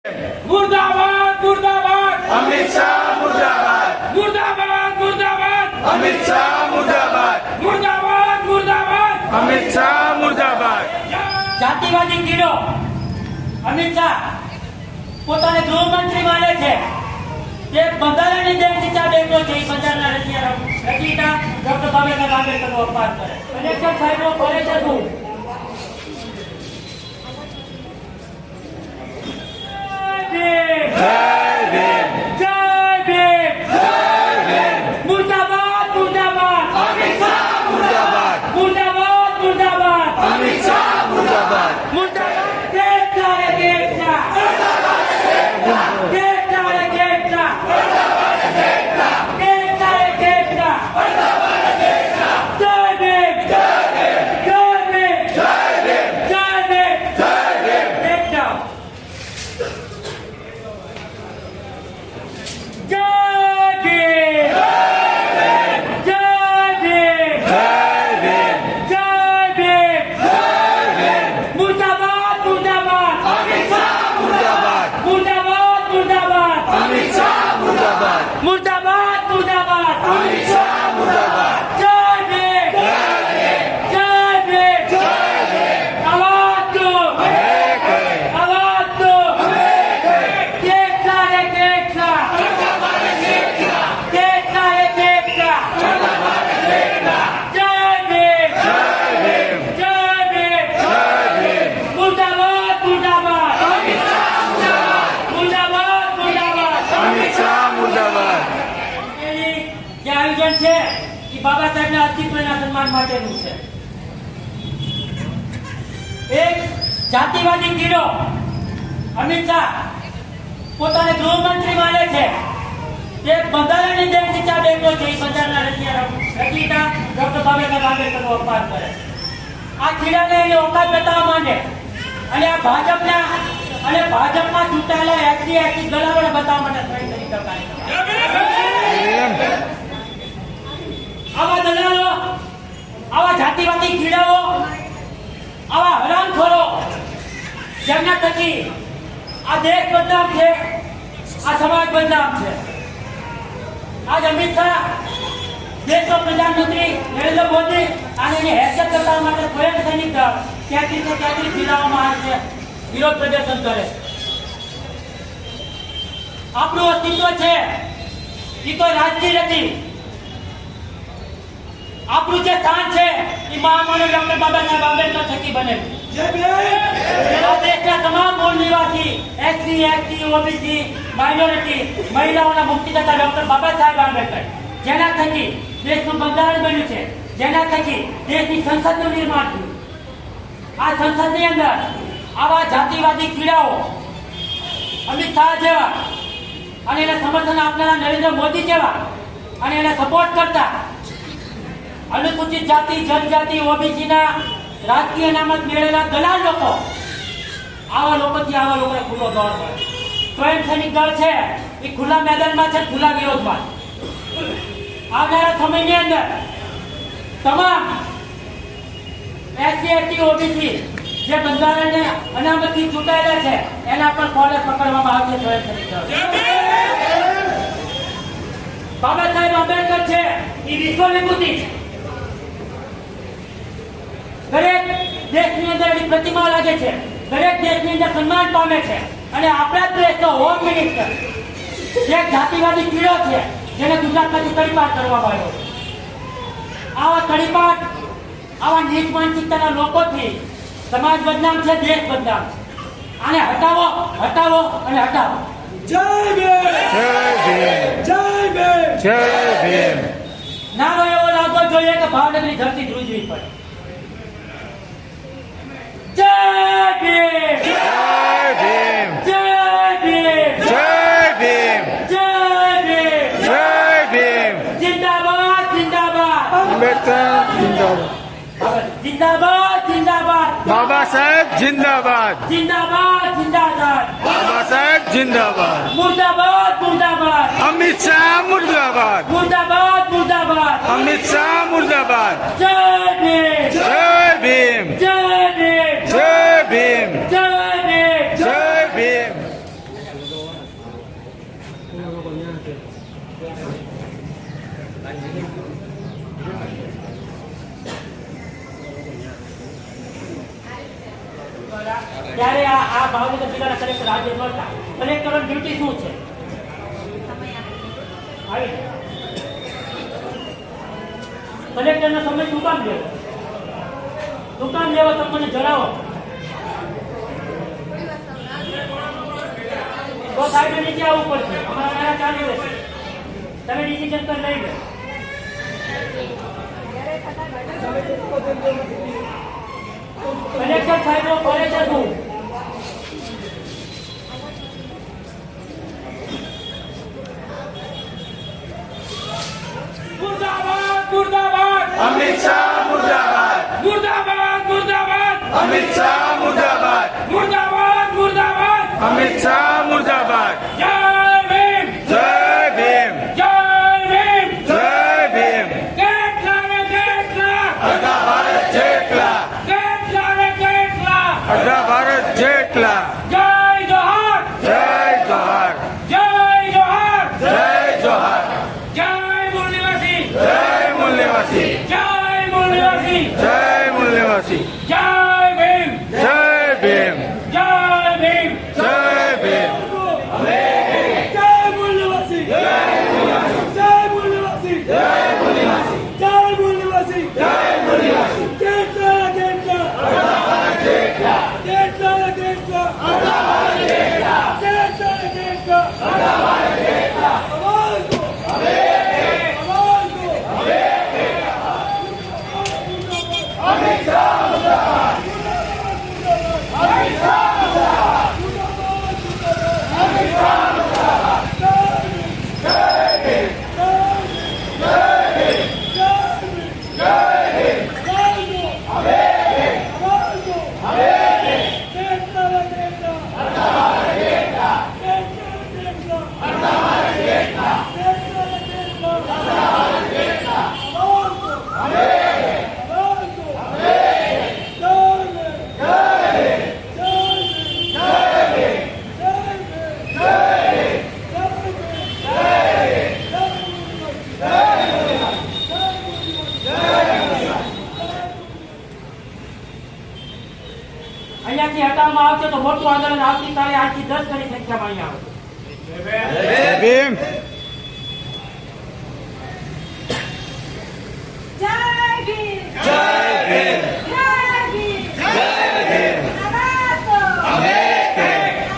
मुर्दाबाद मुर्दाबाद अमित शाह मुर्दाबाद मुर्दाबाद मुर्दाबाद अमित शाह मुर्दाबाद मुर्दाबाद मुर्दाबाद अमित शाह मुर्दाबाद જાતિવાદી કીડો અમિત શાહ પોતાને ગૃહમંત્રી માને છે તે બંધારણની દેન નીચે બેઠો છે. બંધારણના રચયિતા ડોક્ટર બાબાસાહેબ આંબેડકરનો અપમાન કરે કલેક્ટર સાહેબનો કરે છે શું? मुर्दाबाद मुर्दाबाद अमित शाह मुर्दाबाद मुर्दाबाद मुर्दाबाद अमित शाह मुर्दाबाद मुर्दाबाद देखता है देखता देखता है देखता देखता है देखता जय भीम जय भीम जय भीम जय भीम जय भीम देखता मुर्दाबाद मुर्दाबाद अमित शाह मुर्दाबाद जय भीम जय भीम जय भीम आवाज दो आवाज दो देखता है देखता देखता है देखता जय भीम जय भीम मुर्दाबाद मुर्दाबाद मुर्दाबाद मुर्दाबाद अमित शाह मुर्दाबाद જે આયોજન છે એ બાબા સાહેબના અસ્તિત્વના સન્માન માટેનું છે. એક જાતિવાદી કીડો અમિત શાહ પોતાને ગૃહમંત્રી માને છે તે બંધારણની દેન નીચે બેઠો છે. બંધારણના રચયિતા ડોક્ટર બાબાસાહેબ આંબેડકરનો અપમાન કરે આ કીડાને એની ઓકાત બતાવવા માંડે અને આ ભાજપમાં ચૂંટાયેલા એસસી દલાલોને બતાવવા માટે પ્રયત્ન કરી આવા દલાલો આવા જાતિવાદી કીડાઓ આવા હરામખોરો જેમના થકી આ દેશ બદનામ છે, આ સમાજ બદનામ છે. આજ અમિત શાહ દેશનો પ્રધાનમંત્રી નરેન્દ્ર મોદી અને એની હેરકત કરવા માટે સ્વયં સૈનિક દળ 33 જિલ્લાઓમાં આવે છે વિરોધ પ્રદર્શન કરે. આપણું અસ્તિત્વ છે એ કોઈ રાજકીય નથી. આપણું જે સ્થાન છે એ મહામાનવ ડોક્ટર બાબાસાહેબ આંબેડકર થકી બને. દેશના તમામ મૂળ નિવાસી એસસી એસટી ઓબીસી માઇનોરિટી મહિલાઓના મુક્તિદાતા ડોક્ટર બાબાસાહેબ આંબેડકર જેના થકી દેશનું બંધારણ બન્યું છે, જેના થકી દેશની સંસદનું નિર્માણ થયું. આ સંસદની અંદર આવા જાતિવાદી કીડાઓ અમિત શાહ જેવા અને એને સમર્થન આપનારા નરેન્દ્ર મોદી જેવા અને એને સપોર્ટ કરતા અનુસૂચિત જાતિ જનજાતિ ઓબીસીના રાજકીય નામત મેળવેલા દલાલ લોકો આવા લોકોને ખુલ્લો દોર મળે. સ્વયં સૈનિક દળ છે એ ખુલ્લા મેદાનમાં છે, ખુલ્લા વિરોધમાં. આવનારા સમયની અંદર તમામ એસસી એસટી ઓબીસી જે બંધારણને અનામતથી ચૂંટાયેલા છે એના પર કોલેજ પકડવામાં આવશે. સ્વયં સૈનિક દળ બાબા સાહેબ આંબેડકર છે એ વિશ્વ વિભૂતિ છે. દરેક દેશની અંદર એની પ્રતિમા લાગે છે, દરેક દેશની અંદર સન્માન પામે છે. અને આપણા દેશનો હોમ મિનિસ્ટર એક જાતિવાદી કીડો છે જેને ગુજરાતમાંથી તડીપાર કરવામાં આવ્યો. આવા તડીપાર આવા નીચ માનસિકતાના લોકોથી સમાજ બદનામ છે, દેશ બદનામ છે. આને હટાવો હટાવો અને હટાવો. જય ભીમ જય ભીમ जय भीम નારો એવો લાગવો જોઈએ કે ભાવનગરની ધરતી ધ્રુજવી પડે. જય ભીમ जय भीम જય ભીમ जय भीम જય ભીમ जय भीम જિંદાબાદ જિંદાબાદ अम्बेडकर जिंदाबाद જિંદાબાદ જિંદાબાદ बाबा साहेब जिंदाबाद જિંદાબાદ જિંદાબાદ बाबा साहेब जिंदाबाद મુર્દાબાદ મુર્દાબાદ अमित शाह मुर्दाबाद मुर्दाबाद मुर्दाबाद अमित शाह मुर्दाबाद जय भीम जय भीम जय भीम जय भीम जय भीम जय भीम ત્યારે આ ભાવનગર જિલ્લાના કલેક્ટર હાજર નહોતા. કલેક્ટરની ડ્યુટી શું છે? આવી કલેક્ટરનો સમય શું કામ લેવો? શું કામ લેવો તમે મને જણાવો. તો સાહેબ નીચે આવવું પડશે. અમારા નાના ચાલુ રહેશે. તમે ડિસિઝન પર લઈ લો. કલેક્ટર સાહેબો કરે છે શું? मुर्दाबाद मुर्दाबाद अमित शाह मुर्दाबाद मुर्दाबाद मुर्दाबाद अमित शाह मुर्दाबाद मुर्दाबाद मुर्दाबाद अमित शाह मुर्दाबाद जय भीम जय भीम जय भीम जय भीम કેટલા ને કેટલા અડધા ભારત જેટલા કેટલા ને કેટલા અડધા ભારત જેટલા જય જોહાર જય જોહાર જય જોહાર જય જોહાર જય મૂળ નિવાસી જય મૂળ નિવાસી જય મૂળ નિવાસી જય મૂળ નિવાસી જય ભીમ જય ભીમ જય ભીમ જય ભીમ જય મૂળ નિવાસી જય મૂળ નિવાસી જય મૂળ નિવાસી જય મૂળ નિવાસી જય મૂળ નિવાસી કેટલા કેટલા કેટલા કેટલા કેટલા અહીંયાથી હટાવવામાં આવશે તો મોટું આંદોલન આવતીકાલે 8 થી 10 ઘણી સંખ્યામાં અહીંયા આવશે. જય ભીમ જય ભીમ જય ભીમ જય ભીમ જય ભીમ નમસ્તો અમે એક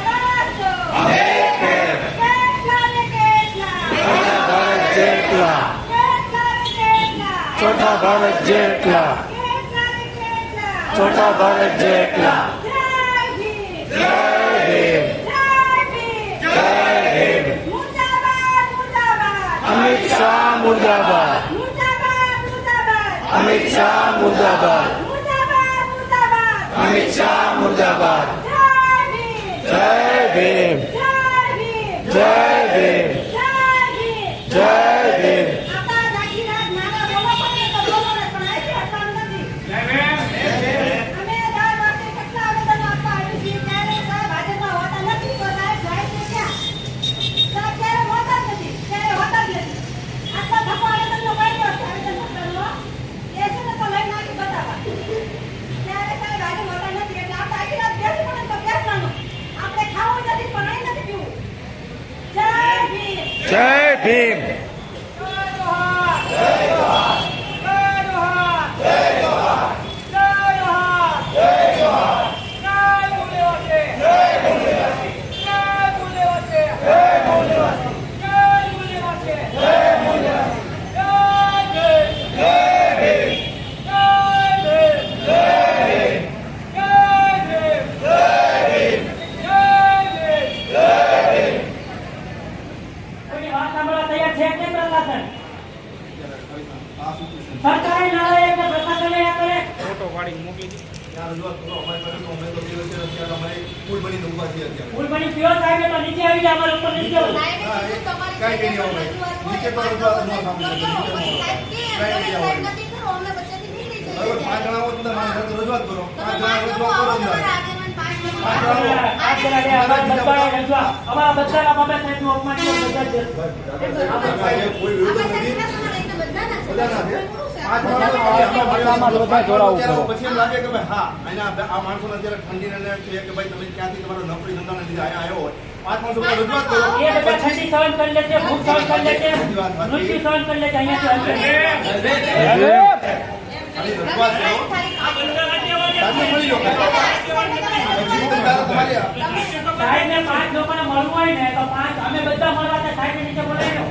નમસ્તો અમે એક કેટલા ને કેટલા અડધા ભારત જેટલા કેટલા ને કેટલા ચોથા ભારત જેટલા કેટલા ને કેટલા ચોથા ભારત જેટલા જય ભીમ જય ભીમ જય ભીમ જય ભીમ મુર્દાબાદ મુર્દાબાદ અમિત શાહ મુર્દાબાદ મુર્દાબાદ મુર્દાબાદ અમિત શાહ મુર્દાબાદ મુર્દાબાદ મુર્દાબાદ અમિત શાહ મુર્દાબાદ જય ભીમ જય ભીમ જય ભીમ જય ભીમ જય ભીમ જય ભીમ આપણા જાગી રાત નાના બોલો પડે તો બોલો ને પણ આથી હટવાનું નથી. અમે દર વર્ષે કેટલા આવેદનો આપવા આવી છીએ ત્યારે સાહેબ હાજરમાં હોતા નથી તો સાહેબ જાય છે ક્યાં? સાહેબ ક્યારે હોતા જ નથી, ક્યારે હોતા જ નથી. આટલા ધક્કો આવેદનનો કાઢ્યો છે આવેદનપત્રનો. એ છે ને તો લઈ નાખી બતાવવા. ત્યારે સાહેબ હાજર હોતા નથી એટલે આપણે આખી રાત બેસી પડે તો બેસવાનું. આપણે ખાવું નથી પણ અહીં નથી પીવું. જય ભીમ જય ભીમ કોઈની વાત સાંભળવા તૈયાર છે કે પ્રશાસન? સરકારે નાણાં કે પ્રશાસને આ કરે. ફૂલ બની પીઓ સાહેબ તો નીચે આવી જાય અમારા ઉપર નીચે આવો. આ જરા લે આવાજ બદલાય રજવા. અમારા બચ્ચાના બાબા સાહેબનું અપમાન કરી બધા જ દેશ. બધા પાંચ માણસો આમાં બધા જોડાવું પડે. પછી એમ લાગે કે ભાઈ હા અહીંયા આ માણસોને અત્યારે ઠંડીને લઈને છે કે ભાઈ તમે ક્યાંથી તમારો નોકરી ધંધાને લીધે અહીંયા આવ્યો હોય પાંચ માણસો બધા રજૂઆત કરો. એ બધા ઠંડી સહન કરી લે છે, ભૂખ સહન કરી લે છે, મૃત્યુ સહન કરી લે છે. અહીંયાથી ખાલી રજૂઆત કરો. સાચું મળી લો. પછી તમારે તમારી સાહેબને 5 લોકોને મળવું હોય ને તો 5 અમે બધા મળવા હતા. સાહેબને નીચે બોલાવી લો.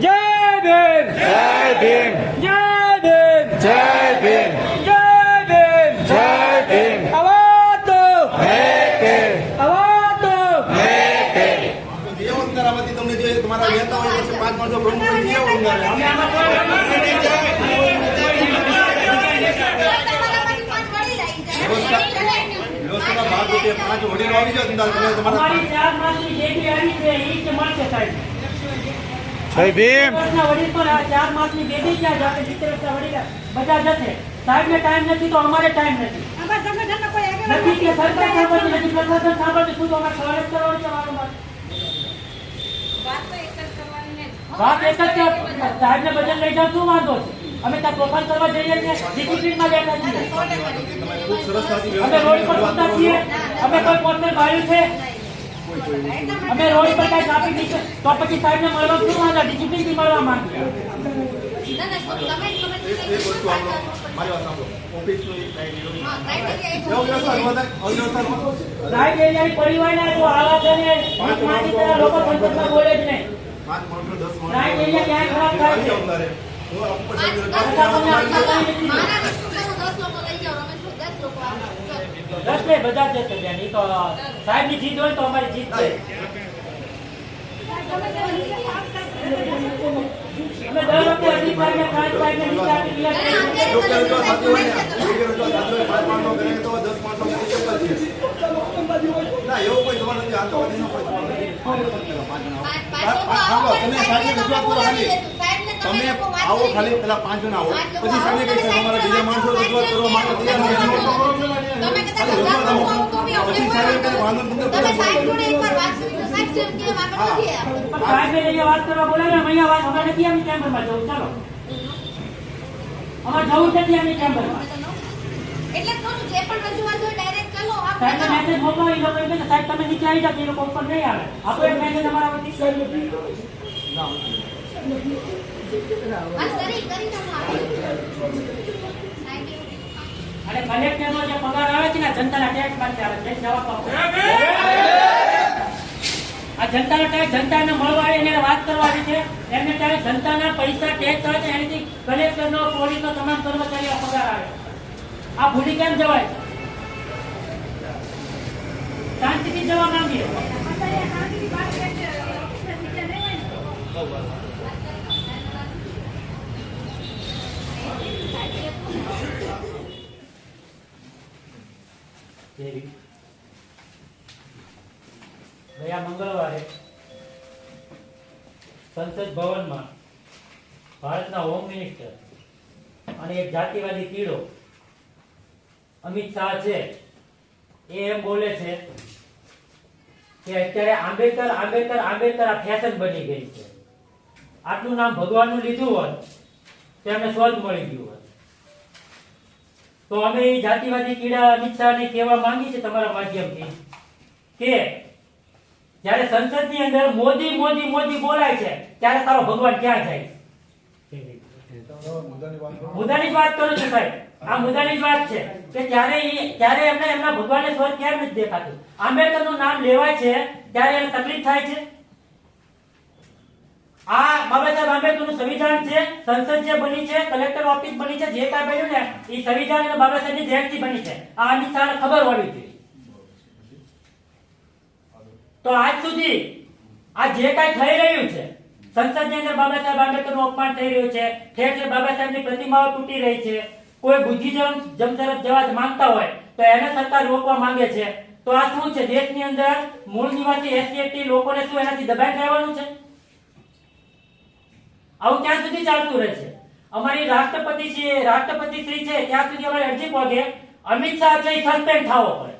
જય ભીમ જય ભીમ જય ભીમ જય ભીમ જય ભીમ જય ભીમ આવાજ દો મેકે આવાજ દો મેકે જે અંધારામાંથી તમને જે તમારા રહેતા હોય પછી પાંચ માણસો પ્રમુખ જે અંધારે અમે આમાં કોઈ વ્યવસ્થાના ભાગરૂપે પાંચ વડીલો આવી જાય તમારા અમારી 4 માસની જે બી આવી છે એ જ મળશે સાહેબ. જય ભીમ વર્ષના વડીલ પણ આ 4 માસની બેબી ક્યાં જશે? 70 વર્ષના વડીલ બધા જશે. સાહેબને ટાઈમ નથી તો અમારે ટાઈમ નથી. નથી કે સરકાર સાંભળતી નથી, પ્રશાસન સાંભળતું. શું તો અમારે સવાલ જ કરવાનો છે વારંવાર? વાત એક જ છે, સાહેબને બદલ લઈ જાવ શું વાંધો છે? અમે ત્યાં તોફાન કરવા જઈએ છીએ, ડિસિપ્લિનમાં બેઠા છીએ. ખૂબ સરસ સાચી અમે રોડ પર સુતા છીએ, અમે કોઈ પોસ્ટર બાળ્યું છે, અમે રોડ પર કઈ ટ્રાફિક નહીં છે તો પછી સાહેબને મળવા શું વાંધો? ડિસિપ્લિનથી મળવા માંગીએ. એક વસ્તુ આપણો મારી વાત સાંભળો ઓફિસનો એક સાહેબ એરિયાની પરિવારના જો આવા છે ને મારી તરફ લોકો સંસદમાં બોલે જ નહીં. પાંચ માણસો 10 સાહેબ એરિયા ક્યાંય ખરાબ થાય છે? દસ ને બધા જ જશે બેન. ઈ તો સાહેબની જીત હોય તો અમારી જીત છે. અમે દર વખતે અધિકારીને ખાસ સાહેબને નીચે આપી રહ્યા છીએ. ના એવું કોઈ સવાલ નથી આતંકવાદીનો કોઈ સવાલ નથી. તમે આવો ખાલી પેલા 5 જણ આવો પછી સામે કઈ તમારા બીજા માણસો રજૂઆત કરવા માટે તૈયાર નથી. પછી સાહેબ કઈ વાંધો નથી. પણ સાહેબને અહીંયા વાત કરવા બોલાવ્યા. અમે અહીંયા વાત અમે નથી આની ચેમ્બરમાં જવું. ચાલો અમારે જવું જ નથી આની ચેમ્બરમાં. એટલે કહું જે પણ રજૂઆત હોય ડાયરેક્ટ ચલો સાહેબને મેસેજ મોકલો. એ લોકો કહે કે સાહેબ તમે નીચે આવી જાઓ. એ લોકો ઉપર નહીં આવે. આપો એક મેસેજ અમારા વતી. અને કલેક્ટરનો જે પગાર આવે છે ને જનતાના ટેક્સ માંથી આવે છે. જવાબ આપો. આ જનતાનો ટેક્સ જનતાને મળવા આવે એને વાત કરવાની છે. એમને ત્યારે જનતાના પૈસા ટેક્સ આવે છે એનાથી કલેક્ટરનો પોલીસનો તમામ કર્મચારીઓ પગાર આવે. આ ભૂલી કેમ જવાય? શાંતિથી જવા માંગીએ. ગયા મંગળવારે સંસદ ભવનમાં ભારતના હોમ મિનિસ્ટર અને એક જાતિવાદી કીડો અમિત શાહ છે એ એમ બોલે છે કે અત્યારે આંબેડકર આંબેડકર આંબેડકર આ ફેશન બની ગઈ છે. આટલું નામ ભગવાનનું લીધું હોત તો એમને સ્વર્ગ મળી ગયું હોત. તો અમે એ જાતિવાદી કીડા અમિત શાહને કહેવા માંગી છે તમારા માધ્યમથી કે જ્યારે સંસદની અંદર મોદી મોદી મોદી બોલાય છે ત્યારે તારો ભગવાન ક્યાં જાય? મુદ્દાની જ વાત કરું છું સાહેબ. આ મુદ્દાની જ વાત છે કે ત્યારે એમને એમના ભગવાનને સ્વર્ગ કેમ નથી દેખાતું? આંબેડકરનું નામ લેવાય છે ત્યારે એને તકલીફ થાય છે. આ બાબા સાહેબ આંબેડકરનું સંવિધાન છે. સંસદ જે બની છે, કલેક્ટર ઓફિસ બની છે, જે કાંઈ બન્યું ને એ સંવિધાન અને બાબા સાહેબની જયંતિ બની છે. આ અમિત શાહને ખબર હોવી જોઈએ. તો આજ સુધી આ જે કાંઈ થઈ રહ્યું છે સંસદની અંદર બાબા સાહેબ આંબેડકરનું અપમાન થઈ રહ્યું છે, ઠેર ઠેર બાબા સાહેબની પ્રતિમાઓ તૂટી રહી છે, કોઈ બુદ્ધિજમ તરફ જવા માંગતા હોય તો એને સરકાર રોકવા માંગે છે. તો આ શું છે? દેશની અંદર મૂળ નિવાસી એસટી લોકોને શું એનાથી દબાણ કરવાનું છે? આવું ક્યાં સુધી ચાલતું રહેશે? અમારી રાષ્ટ્રપતિ શ્રી છે ત્યાં સુધી અમારી અરજી પહોંચે અમિત શાહ છે સસ્પેન્ડ થવો પડે.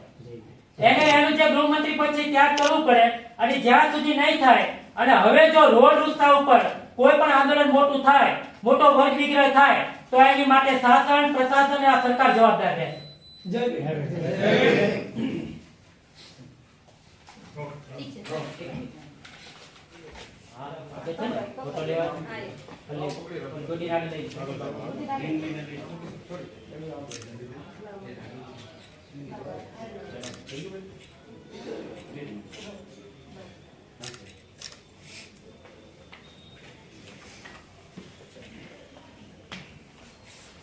એને એનું જે ગૃહમંત્રી પદ છે ત્યાગ કરવું પડે. અને જ્યાં સુધી નહીં થાય અને હવે જો રોડ રસ્તા ઉપર કોઈ પણ આંદોલન મોટું થાય, મોટો વર્ગ વિગ્રહ થાય તો એની માટે શાસન, પ્રશાસન અને આ સરકાર જવાબદાર છે. જય ભીમ. ફોટો લેવા ગોડી રાખી લઈ.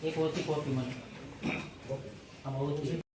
એક ઓછી કોપી મને આમાં ઓછી